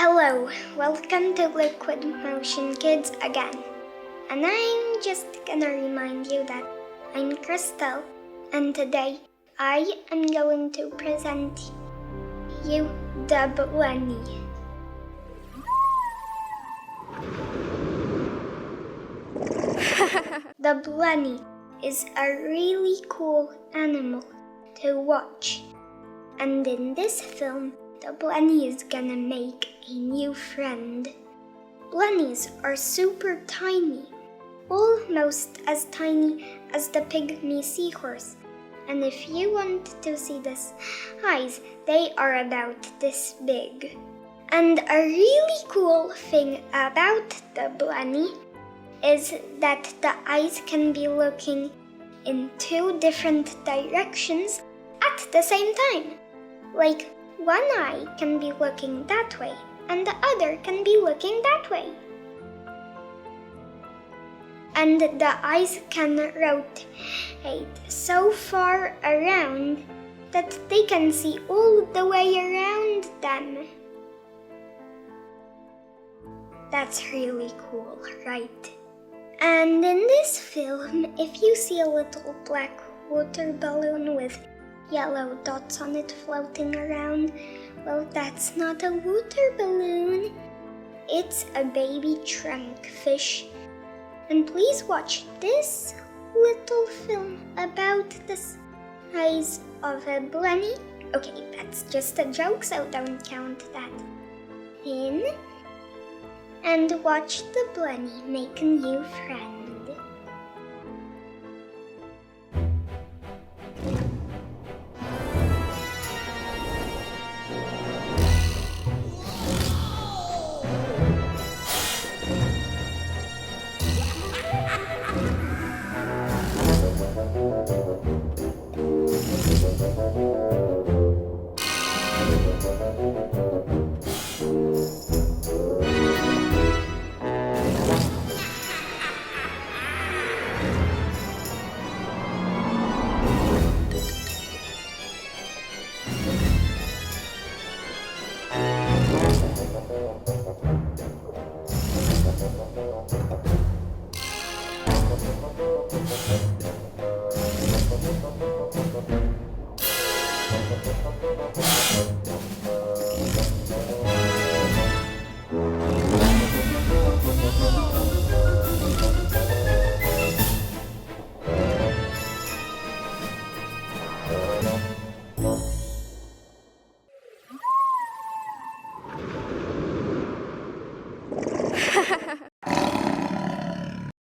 Hello, welcome to Liquid Motion Kids again. And I'm just gonna remind you that I'm Crystelle, and today I am going to present you the blenny. The blenny is a really cool animal to watch, and in this film, the blenny is gonna make a new friend. Blennies are super tiny, almost as tiny as the pygmy seahorse. And if you want to see the eyes, they are about this big. And a really cool thing about the blenny is that the eyes can be looking in two different directions at the same time. Like, one eye can be looking that way, and the other can be looking that way. And the eyes can rotate so far around that they can see all the way around them. That's really cool, right? And in this film, if you see a little black water balloon with yellow dots on it floating around, well, that's not a water balloon. It's a baby trunkfish. And please watch this little film about the size of a blenny. Okay, that's just a joke, so don't count that in. And watch the blenny make a new friend.